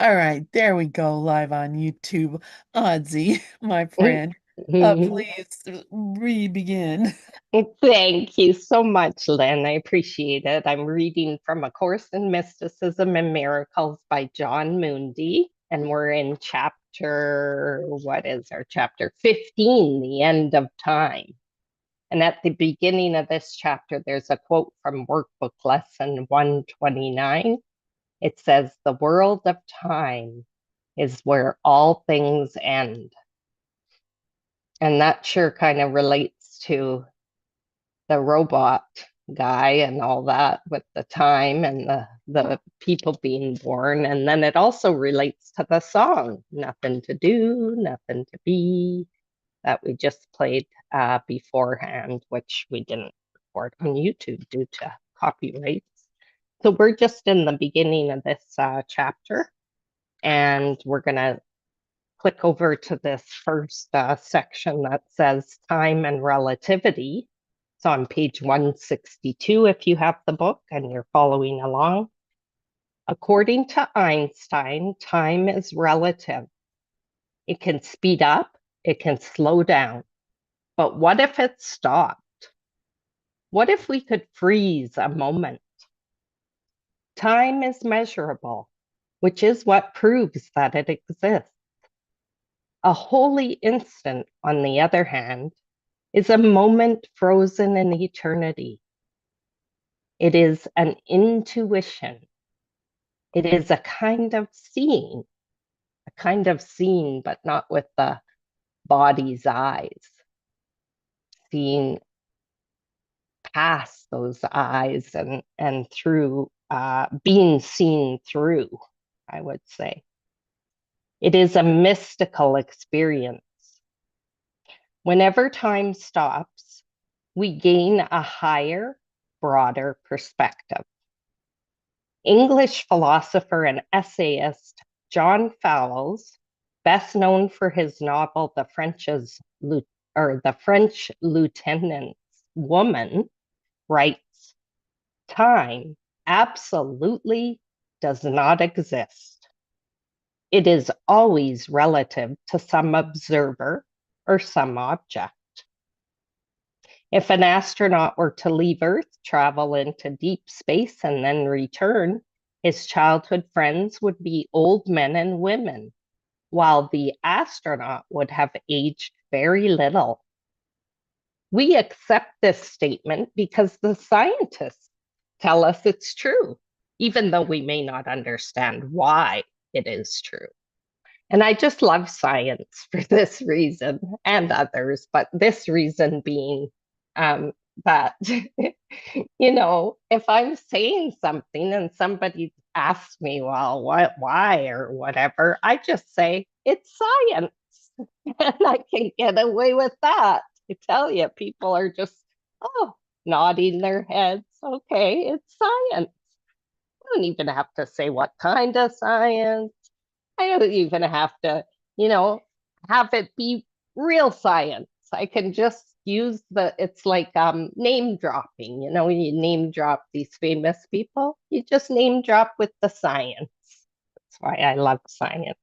All right, there we go, live on YouTube. Audsie, my friend, please re-begin. Thank you so much, Lynn. I appreciate it. I'm reading from A Course in Mysticism and Miracles by John Moondy, and we're in what is our chapter 15, The End of Time. And at the beginning of this chapter, there's a quote from Workbook Lesson 129. It says, "The world of time is where all things end." And that sure kind of relates to the robot guy and all that with the time and the people being born. And then it also relates to the song, Nothing to Do, Nothing to Be, that we just played beforehand, which we didn't record on YouTube due to copyrights. So we're just in the beginning of this chapter, and we're going to click over to this first section that says time and relativity. It's on page 162 if you have the book and you're following along. According to Einstein, time is relative. It can speed up, it can slow down. But what if it stopped? What if we could freeze a moment? Time is measurable, which is what proves that it exists. A holy instant, on the other hand, is a moment frozen in eternity. It is an intuition. It is a kind of seeing, but not with the body's eyes, seeing past those eyes and through, being seen through, I would say. It is a mystical experience. Whenever time stops, we gain a higher, broader perspective. English philosopher and essayist John Fowles, best known for his novel The French Lieutenant's Woman, writes, "Time absolutely does not exist. It is always relative to some observer or some object. If an astronaut were to leave Earth, travel into deep space, and then return, his childhood friends would be old men and women, while the astronaut would have aged very little. We accept this statement because the scientists tell us it's true, even though we may not understand why it is true." And I just love science for this reason and others, but this reason being um, that, if I'm saying something and somebody asks me, well, why, or whatever, I just say, it's science. And I can get away with that. I tell you, people are just, oh, nodding their heads. Okay, it's science. I don't even have to say what kind of science. I don't even have to, you know, have it be real science. I can just use it's like name dropping, you name drop these famous people. You just name drop with the science. That's why I love science.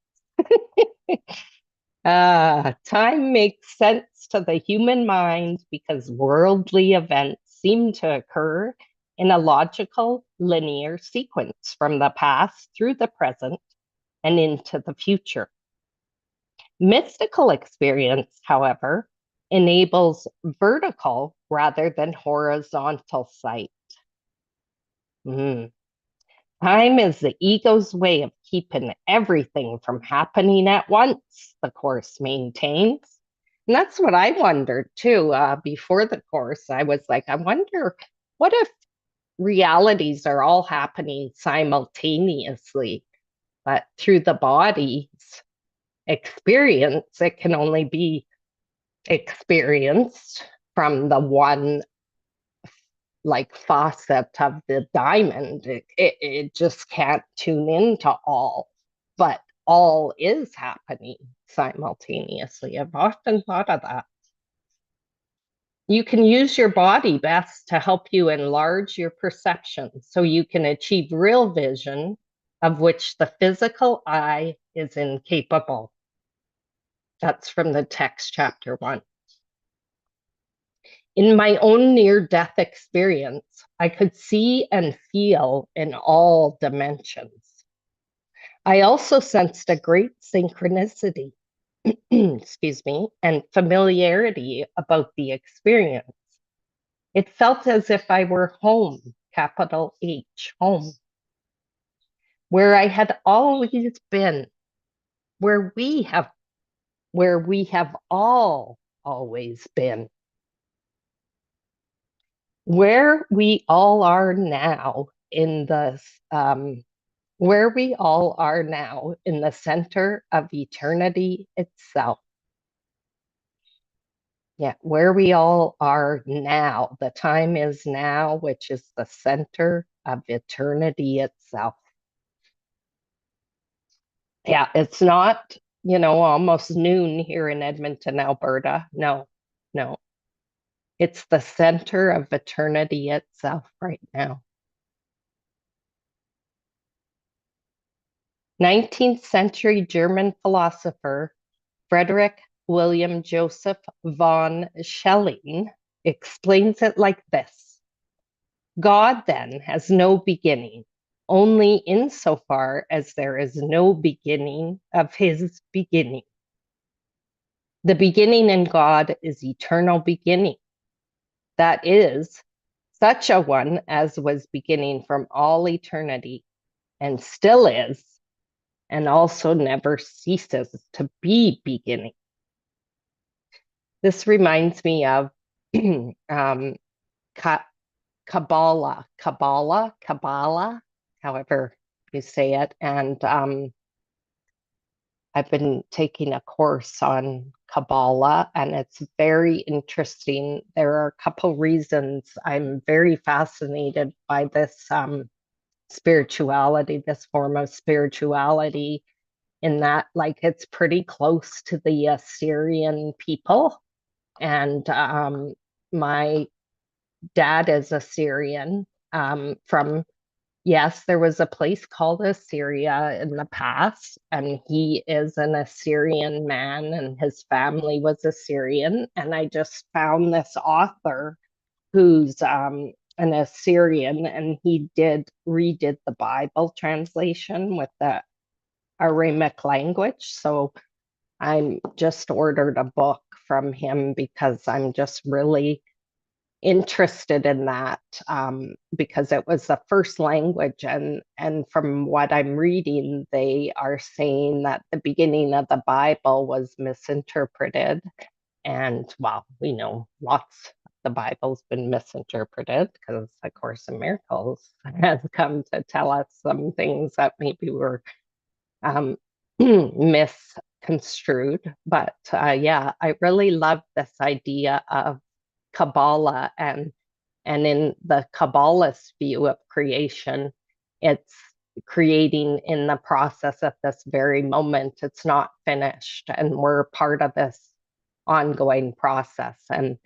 Time makes sense to the human mind because worldly events seem to occur in a logical, linear sequence from the past through the present and into the future. Mystical experience, however, enables vertical rather than horizontal sight. Mm. Time is the ego's way of keeping everything from happening at once, the Course maintains. And that's what I wondered too. Before the Course, I was like, I wonder, what if realities are all happening simultaneously, but through the body's experience, it can only be experienced from the one like faucet of the diamond. It just can't tune into all, but all is happening simultaneously. I've often thought of that. You can use your body best to help you enlarge your perception so you can achieve real vision of which the physical eye is incapable. That's from the text, chapter 1. In my own near-death experience, I could see and feel in all dimensions. I also sensed a great synchronicity, excuse me, and familiarity about the experience. It felt as if I were home, capital H, home, where I had always been, where we have all always been, where we all are now in the where we all are now in the center of eternity itself. Yeah, where we all are now. The time is now, which is the center of eternity itself. Yeah, it's not, almost noon here in Edmonton, Alberta. No, no. It's the center of eternity itself right now. 19th century German philosopher Frederick William Joseph von Schelling explains it like this. God then has no beginning, only insofar as there is no beginning of his beginning. The beginning in God is eternal beginning. That is, such a one as was beginning from all eternity and still is, and also never ceases to be beginning. This reminds me of Kabbalah, however you say it. And I've been taking a course on Kabbalah, and it's very interesting. There are a couple reasons I'm very fascinated by this spirituality, this form of spirituality, in that, like, it's pretty close to the Assyrian people. And my dad is Assyrian from, yes, there was a place called Assyria in the past, and he is an Assyrian man, and his family was Assyrian. And I just found this author who's an Assyrian, and he redid the Bible translation with the Aramaic language. So I'm just ordered a book from him because I'm just really interested in that, because it was the first language, and from what I'm reading, they are saying that the beginning of the Bible was misinterpreted. And well, we know lots of the Bible's been misinterpreted because A Course in Miracles has come to tell us some things that maybe were misconstrued. But yeah, I really love this idea of Kabbalah, and in the Kabbalist view of creation, it's creating in the process at this very moment. It's not finished, and we're part of this ongoing process. And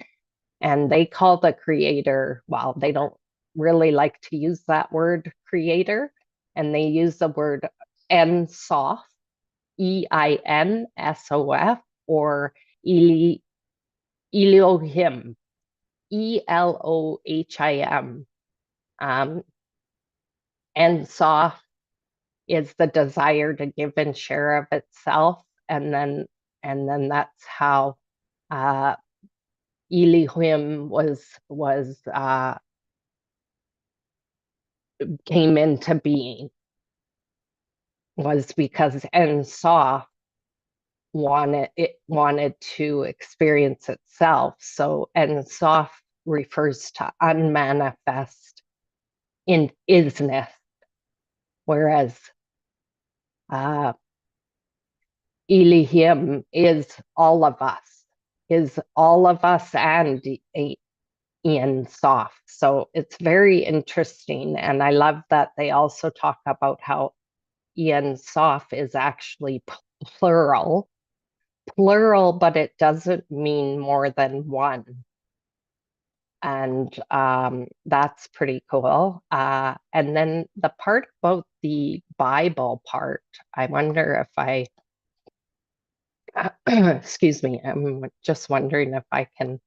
they call the creator, well, they don't really like to use that word creator, and they use the word Ensof, Einsof, or Elohim, Elohim. Ensof is the desire to give and share of itself, and then that's how Elohim came into being, was because Ensof wanted to experience itself. So Ensof refers to unmanifest in isness, whereas Elohim is all of us, and Ian Soft. So it's very interesting. And I love that they also talk about how Ian Soft is actually plural, but it doesn't mean more than one. And that's pretty cool. And then the part about the Bible part, I wonder if I, excuse me, I'm just wondering if I can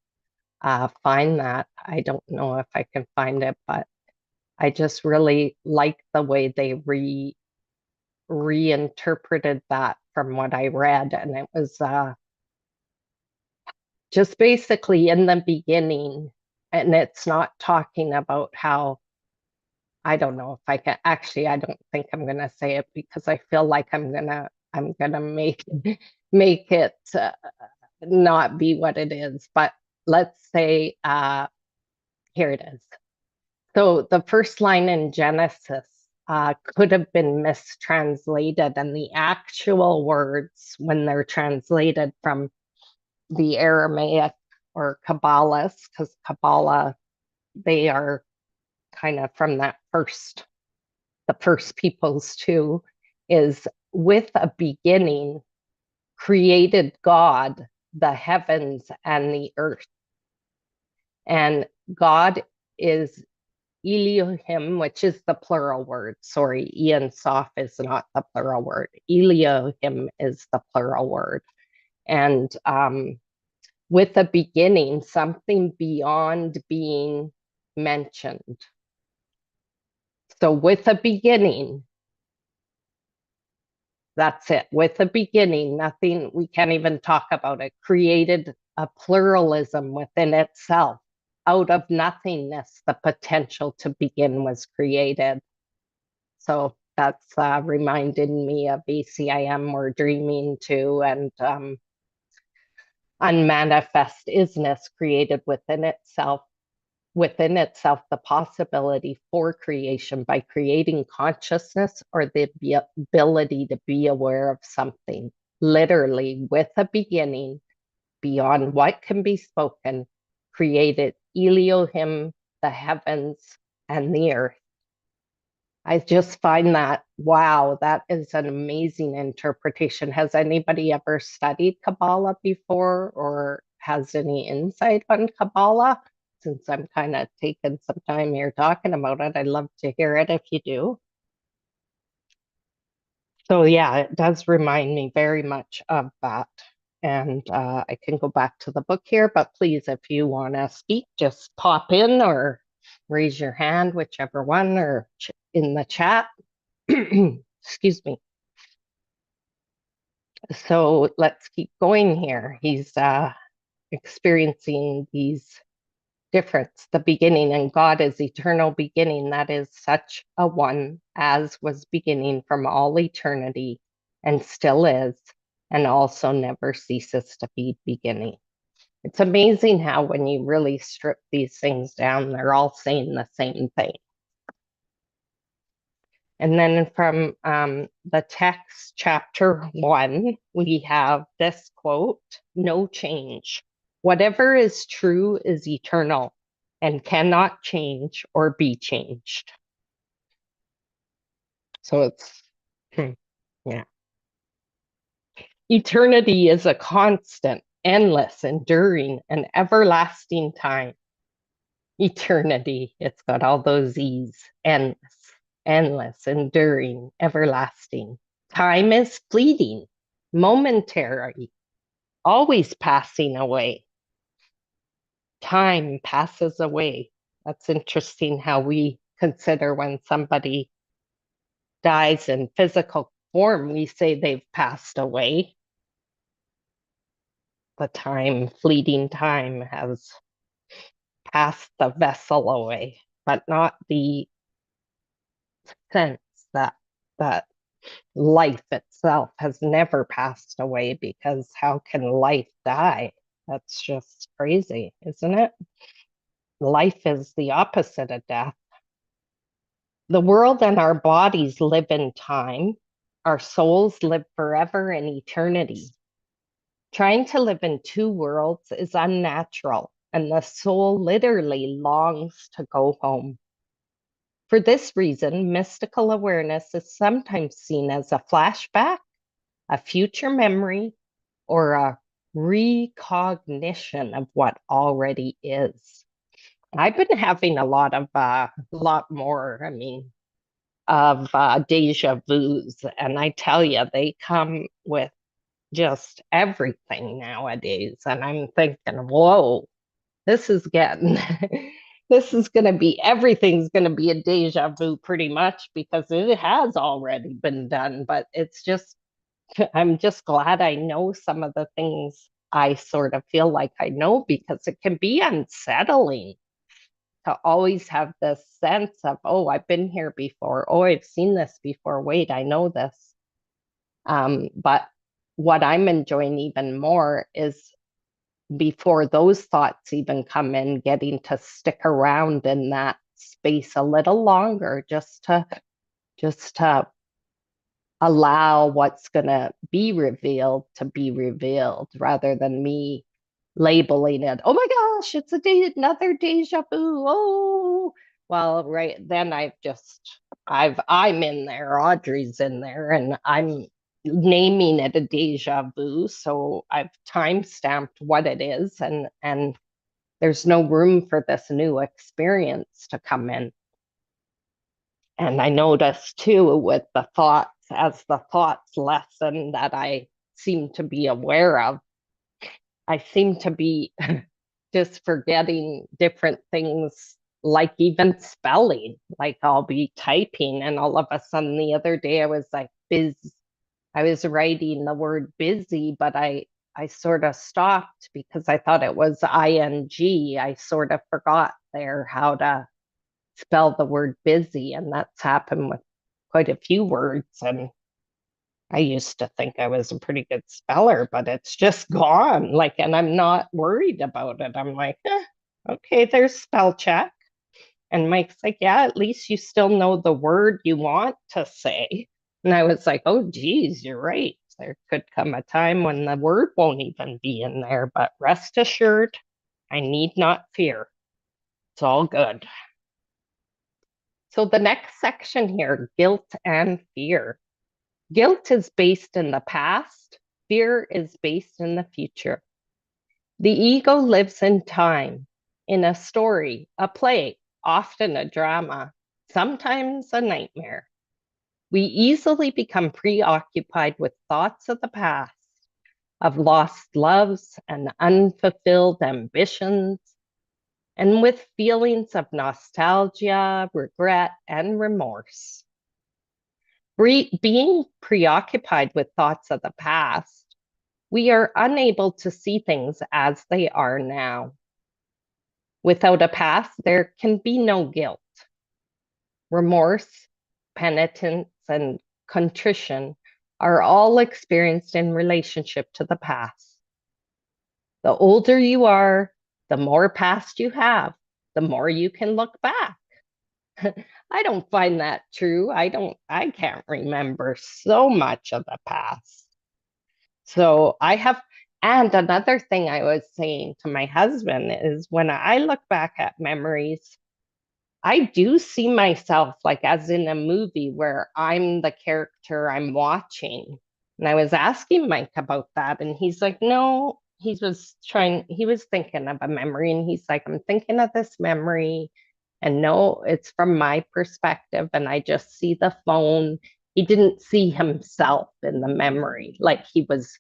find that. I don't know if I can find it, but I just really like the way they reinterpreted that from what I read. And it was just basically in the beginning, and it's not talking about how, I don't know if I can actually, I don't think I'm gonna say it because I feel like I'm gonna make it not be what it is. But let's say here it is. So the first line in Genesis could have been mistranslated, and the actual words, when they're translated from the Aramaic or Kabbalah, because Kabbalah, they are kind of from the first peoples too, is with a beginning created God the heavens and the earth. And God is Elohim, which is the plural word. Sorry, Ian Sof is not the plural word. Elohim is the plural word. And with a beginning, something beyond being mentioned. So with a beginning, that's it. With a beginning, nothing, we can't even talk about it, created a pluralism within itself. Out of nothingness, the potential to begin was created. So that's reminded me of ACIM or dreaming too, and unmanifest isness created within itself the possibility for creation by creating consciousness or the ability to be aware of something, literally with a beginning beyond what can be spoken, created Elohim, the heavens, and the earth. I just find that, wow, that is an amazing interpretation. Has anybody ever studied Kabbalah before or has any insight on Kabbalah? Since I'm kind of taking some time here talking about it, I'd love to hear it if you do. So, yeah, it does remind me very much of that. And I can go back to the book here, but please, if you want to speak, just pop in or raise your hand, whichever one, or in the chat. Excuse me. So let's keep going here. He's experiencing these difference, the beginning, and God is eternal beginning. That is such a one as was beginning from all eternity and still is, and also never ceases to be beginning. It's amazing how when you really strip these things down, they're all saying the same thing. And then from the text, chapter 1, we have this quote, no change. Whatever is true is eternal and cannot change or be changed. So it's, yeah. Eternity is a constant, endless, enduring, and everlasting time. Eternity, it's got all those E's, endless, enduring, everlasting. Time is fleeting, momentary, always passing away. Time passes away. That's interesting how we consider when somebody dies in physical form, we say they've passed away. The time, fleeting time, has passed the vessel away, but not the sense that life itself has never passed away, because how can life die? That's just crazy, isn't it? Life is the opposite of death. The world and our bodies live in time. Our souls live forever in eternity. Trying to live in two worlds is unnatural, and the soul literally longs to go home. For this reason, mystical awareness is sometimes seen as a flashback, a future memory, or a recognition of what already is. I've been having a lot more, of deja vus. And I tell you, they come with just everything nowadays. And I'm thinking, whoa, this is getting, this is going to be, everything's going to be a deja vu pretty much because it has already been done. But it's just, I'm just glad I know some of the things I sort of feel like I know because it can be unsettling to always have this sense of, oh, I've been here before. Oh, I've seen this before. Wait, I know this. But what I'm enjoying even more is before those thoughts even come in, getting to stick around in that space a little longer, just to allow what's going to be revealed rather than me labeling it. Oh my gosh, it's another deja vu. Oh, well, right then I'm in there, Audrey's in there, and I'm naming it a deja vu. So I've time stamped what it is, and there's no room for this new experience to come in. And I noticed too with the thoughts, as the thoughts lessen that I seem to be aware of, I seem to be just forgetting different things, like even spelling. Like I'll be typing, and all of a sudden the other day I was like, I was writing the word busy, but I sort of stopped because I thought it was ing. I sort of forgot there how to spell the word busy, and that's happened with quite a few words. And I used to think I was a pretty good speller, but it's just gone. Like, and I'm not worried about it. I'm like, okay, there's spell check. And Mike's like, yeah, at least you still know the word you want to say. And I was like, oh, geez, you're right. There could come a time when the word won't even be in there, but rest assured, I need not fear. It's all good. So the next section here, guilt and fear. Guilt is based in the past, fear is based in the future. The ego lives in time, in a story, a play, often a drama, sometimes a nightmare. We easily become preoccupied with thoughts of the past, of lost loves and unfulfilled ambitions, and with feelings of nostalgia, regret, and remorse. Being preoccupied with thoughts of the past, we are unable to see things as they are now. Without a past, there can be no guilt. Remorse, penitence, and contrition are all experienced in relationship to the past. The older you are, the more past you have, the more you can look back. I don't find that true. I can't remember so much of the past. So I have, and another thing I was saying to my husband is when I look back at memories, I do see myself like as in a movie where I'm the character I'm watching. And I was asking Mike about that, and he's like, no, he was thinking of a memory, and he's like, I'm thinking of this memory, and no, it's from my perspective, and I just see the phone. He didn't see himself in the memory, like he was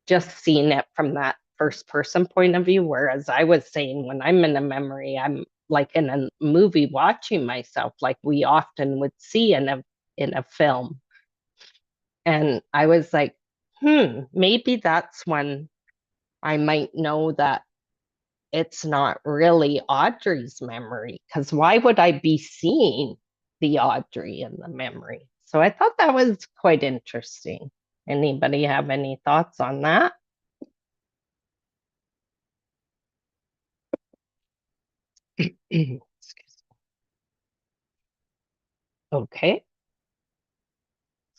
just seeing it from that first person point of view. Whereas I was saying when I'm in a memory, I'm like in a movie watching myself, like we often would see in a film. And I was like, maybe that's when I might know that it's not really Audrey's memory. Because why would I be seeing the Audrey in the memory? So I thought that was quite interesting. Anybody have any thoughts on that? Okay.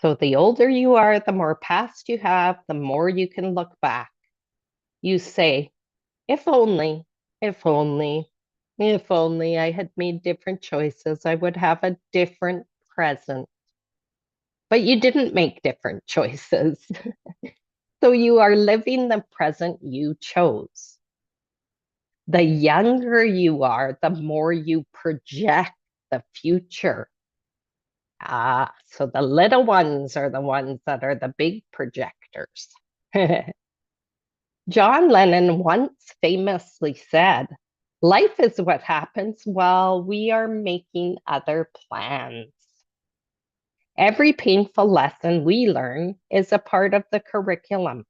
So the older you are, the more past you have, the more you can look back. You say, if only, if only, if only I had made different choices, I would have a different present. But you didn't make different choices. So you are living the present you chose. The younger you are, the more you project the future. So the little ones are the ones that are the big projectors. John Lennon once famously said, "Life is what happens while we are making other plans." Every painful lesson we learn is a part of the curriculum.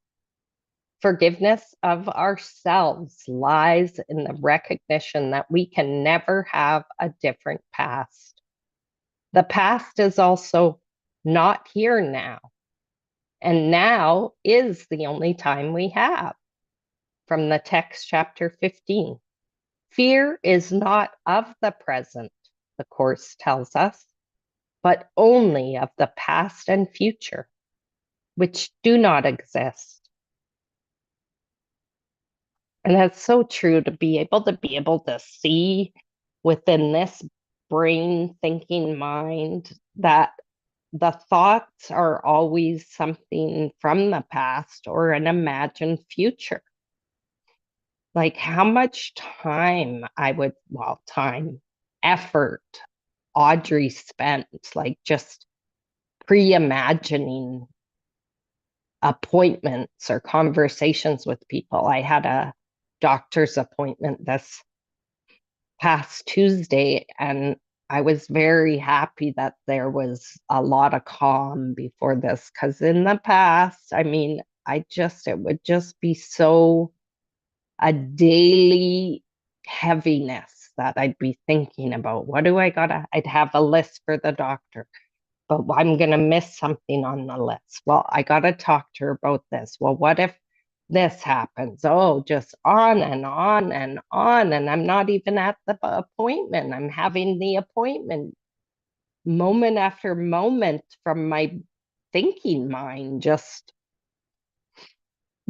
Forgiveness of ourselves lies in the recognition that we can never have a different past. The past is also not here now, and now is the only time we have. From the text, chapter 15. Fear is not of the present, the Course tells us, but only of the past and future, which do not exist. And that's so true, to be able to see within this brain thinking mind that the thoughts are always something from the past or an imagined future. Like how much time effort Audrey spent like just pre-imagining appointments or conversations with people. I had a doctor's appointment this past Tuesday, and I was very happy that there was a lot of calm before this, because in the past, I mean, it would just be so a daily heaviness that I'd be thinking about. What do I gotta? I'd have a list for the doctor, but I'm gonna miss something on the list. Well, I gotta talk to her about this. Well, what if this happens? Oh, just on and on and on. And I'm not even at the appointment. I'm having the appointment moment after moment from my thinking mind, just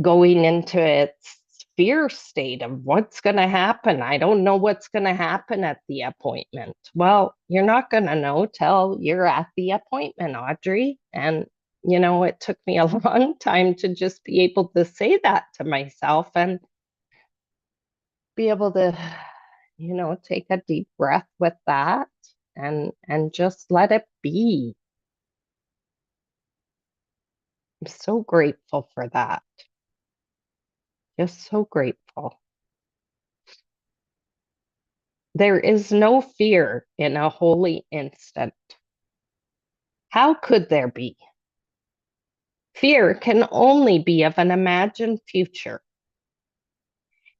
going into its fear state of what's going to happen. I don't know what's going to happen at the appointment. Well, you're not going to know till you're at the appointment, Audrey. And, it took me a long time to just be able to say that to myself and be able to, take a deep breath with that and just let it be. I'm so grateful for that. Just so grateful. There is no fear in a holy instant. How could there be? Fear can only be of an imagined future.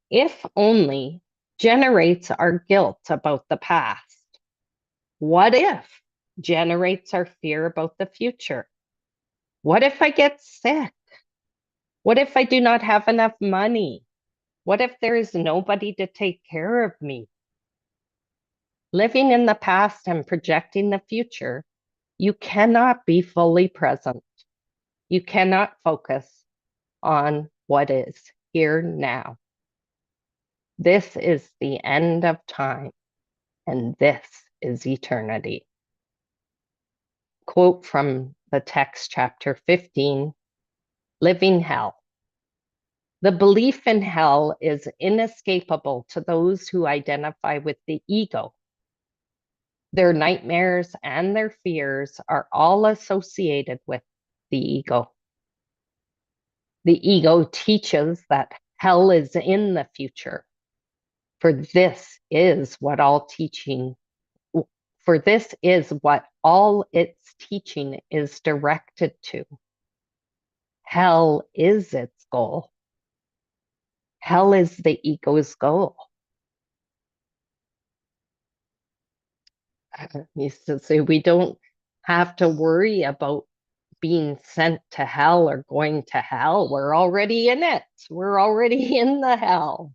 If only generates our guilt about the past. What if generates our fear about the future? What if I get sick? What if I do not have enough money? What if there is nobody to take care of me? Living in the past and projecting the future, you cannot be fully present. You cannot focus on what is here now. This is the end of time, and this is eternity. Quote from the text, chapter 15, Living Hell. The belief in hell is inescapable to those who identify with the ego. Their nightmares and their fears are all associated with the ego. The ego teaches that hell is in the future, for this is what all teaching, for this is what all its teaching is directed to. Hell is its goal. Hell is the ego's goal. I used to say we don't have to worry about being sent to hell or going to hell. We're already in it. We're already in the hell.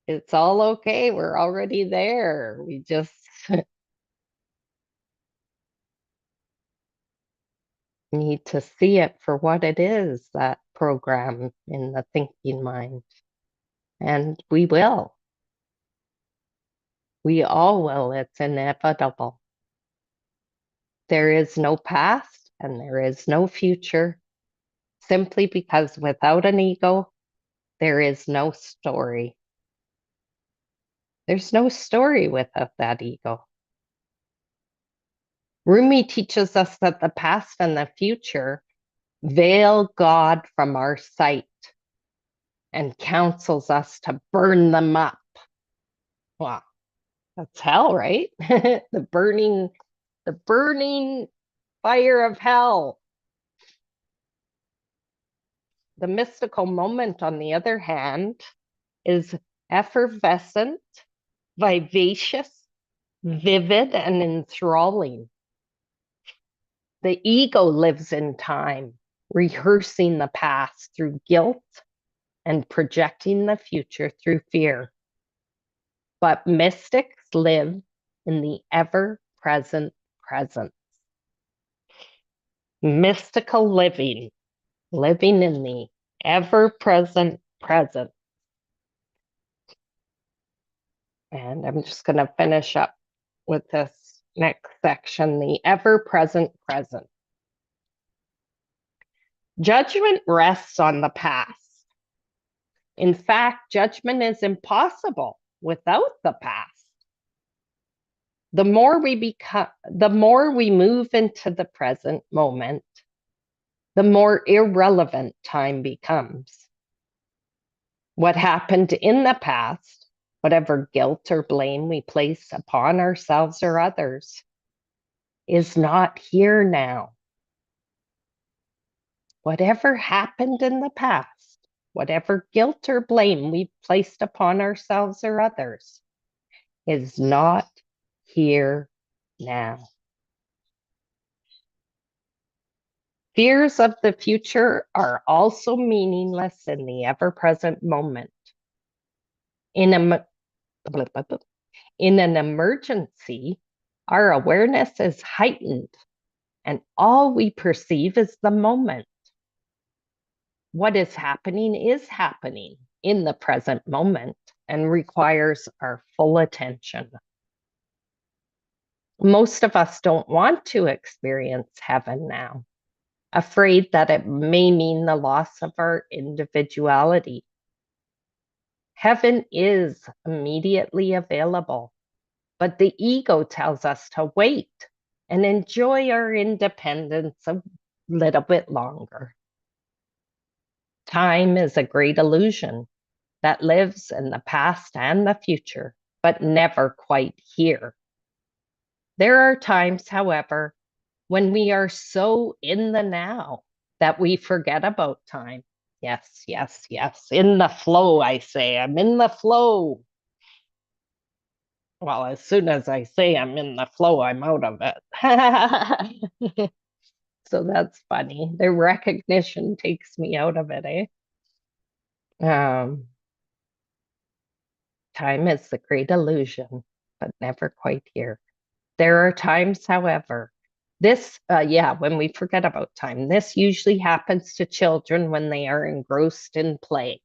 It's all okay. We're already there. We just need to see it for what it is, that program in the thinking mind. And we will. We all will. It's inevitable. There is no past and there is no future, simply because without an ego, there is no story. There's no story without that ego. Rumi teaches us that the past and the future veil God from our sight and counsels us to burn them up. Wow, that's hell, right? The burning fire of hell. The mystical moment, on the other hand, is effervescent, vivacious, vivid, and enthralling. The ego lives in time, rehearsing the past through guilt and projecting the future through fear. But mystics live in the ever present presence. Mystical living, living in the ever present present. And I'm just going to finish up with this next section, the ever present present. Judgment rests on the past. In fact, judgment is impossible without the past. The more we move into the present moment, the more irrelevant time becomes. What happened in the past, whatever guilt or blame we place upon ourselves or others, is not here now. Whatever happened in the past, whatever guilt or blame we've placed upon ourselves or others, is not here now. Fears of the future are also meaningless in the ever-present moment. In an emergency, our awareness is heightened, and all we perceive is the moment. What is happening in the present moment and requires our full attention. Most of us don't want to experience heaven now, afraid that it may mean the loss of our individuality. Heaven is immediately available, but the ego tells us to wait and enjoy our independence a little bit longer. Time is a great illusion that lives in the past and the future, but never quite here. There are times, however, when we are so in the now that we forget about time. Yes, yes, yes. In the flow, I say. I'm in the flow. Well, as soon as I say I'm in the flow, I'm out of it. So that's funny. The recognition takes me out of it, eh? Time is the great illusion, but never quite here. There are times, however, when we forget about time, this usually happens to children when they are engrossed in play.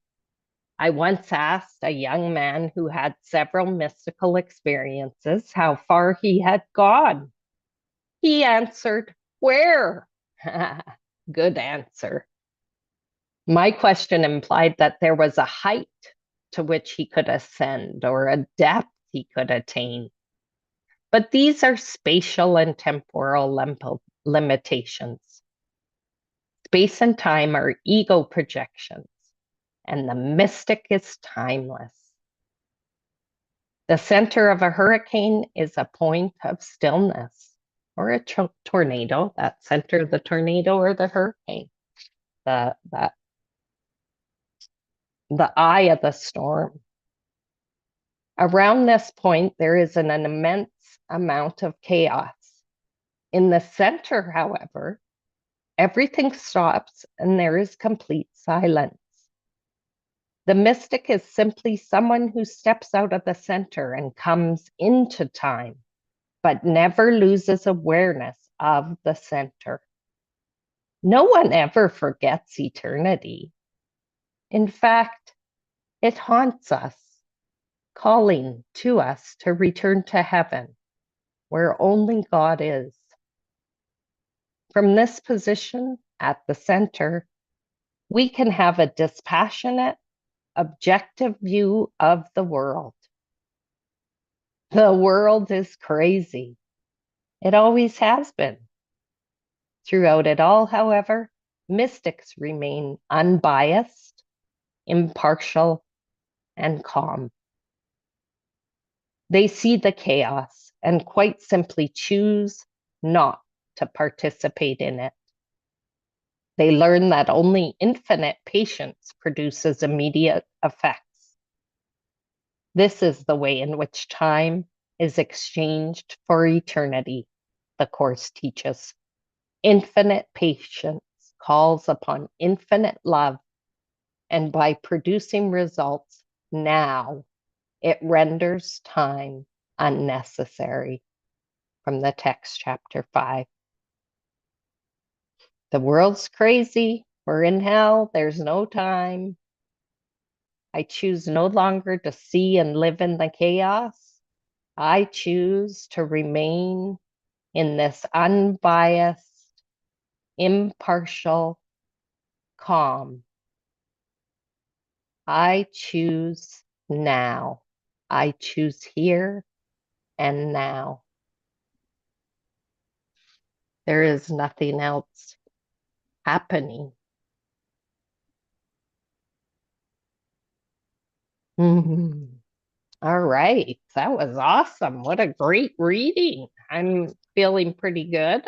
I once asked a young man who had several mystical experiences how far he had gone. He answered, "Where?" Good answer. My question implied that there was a height to which he could ascend or a depth he could attain. But these are spatial and temporal limitations. Space and time are ego projections, and the mystic is timeless. The center of a hurricane is a point of stillness, or a tornado, that center of the tornado or the hurricane, the eye of the storm. Around this point, there is an immense amount of chaos. In the center, however, everything stops and there is complete silence. The mystic is simply someone who steps out of the center and comes into time, but never loses awareness of the center. No one ever forgets eternity. In fact, it haunts us, calling to us to return to heaven, where only God is. From this position at the center, we can have a dispassionate, objective view of the world. The world is crazy. It always has been. Throughout it all, however, mystics remain unbiased, impartial, and calm. They see the chaos and quite simply choose not to participate in it. They learn that only infinite patience produces immediate effects. This is the way in which time is exchanged for eternity, the Course teaches. Infinite patience calls upon infinite love, and by producing results now, it renders time unnecessary. From the text, chapter 5. The world's crazy. We're in hell. There's no time. I choose no longer to see and live in the chaos. I choose to remain in this unbiased, impartial calm. I choose now. I choose here and now. There is nothing else happening. Mhm. All right. That was awesome. What a great reading. I'm feeling pretty good.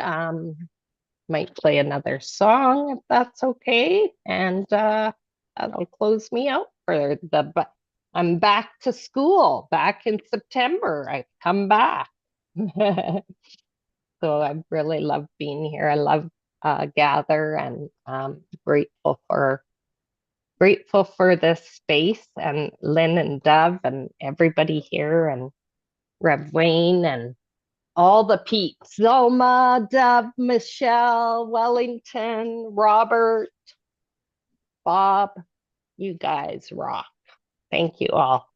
Might play another song if that's okay. And that'll close me out for but I'm back to school back in September. I've come back. So I really love being here. I love Gather and grateful for this space and Lynn and Dove and everybody here and Rev Wayne and all the peeps. Zelma, Deb, Michelle, Wellington, Robert, Bob, you guys rock. Thank you all.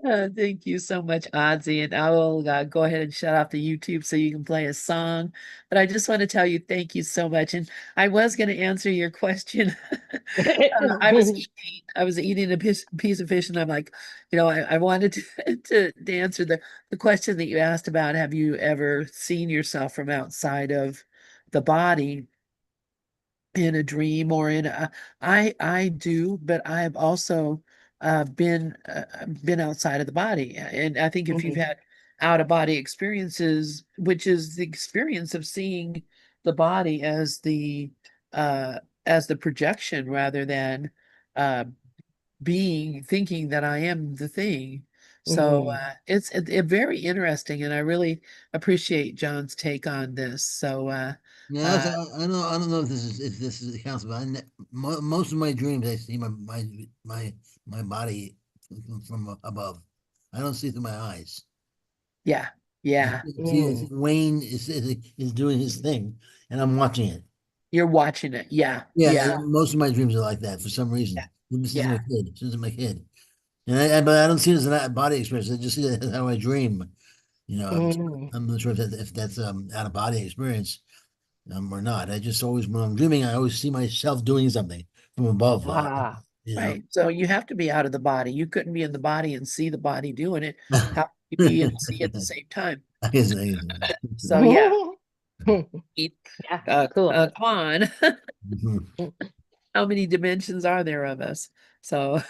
Thank you so much, Audsie. And I will go ahead and shut off the YouTube so you can play a song. But I just want to tell you thank you so much. And I was going to answer your question. I was eating a piece of fish, and I'm like, I wanted to answer the question that you asked about, have you ever seen yourself from outside of the body in a dream or in a, I do, but I've also been outside of the body. And I think if you've had out of body experiences, which is the experience of seeing the body uh as the projection rather than uh thinking that I am the thing. So it's very interesting, and I really appreciate John's take on this. So Yeah, uh I don't know if this is counts, but most of my dreams I see my body from above. I don't see through my eyes. yeah, yeah. I see Wayne is doing his thing, and I'm watching it. You're watching it. Yeah, Yeah, yeah, most of my dreams are like that for some yeah, reason. Since I'm a yeah. kid, since I'm a kid, and but I don't see it as a body experience. I just see it as how I dream. I'm not sure if that's out of body experience or not. I just always, when I'm dreaming, I always see myself doing something from above. Ah, You know, Right. So you have to be out of the body. You couldn't be in the body and see the body doing it. How can you be and see at the same time? I guess. So yeah, eat, yeah, cool. come on. How many dimensions are there of us? So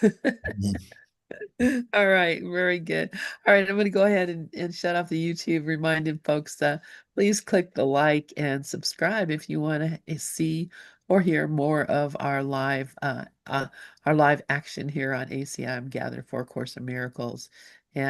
all right, very good. All right, I'm going to go ahead and shut off the YouTube, reminding folks please click the like and subscribe if you want to see or hear more of our live action here on ACIM Gather for A Course in Miracles. And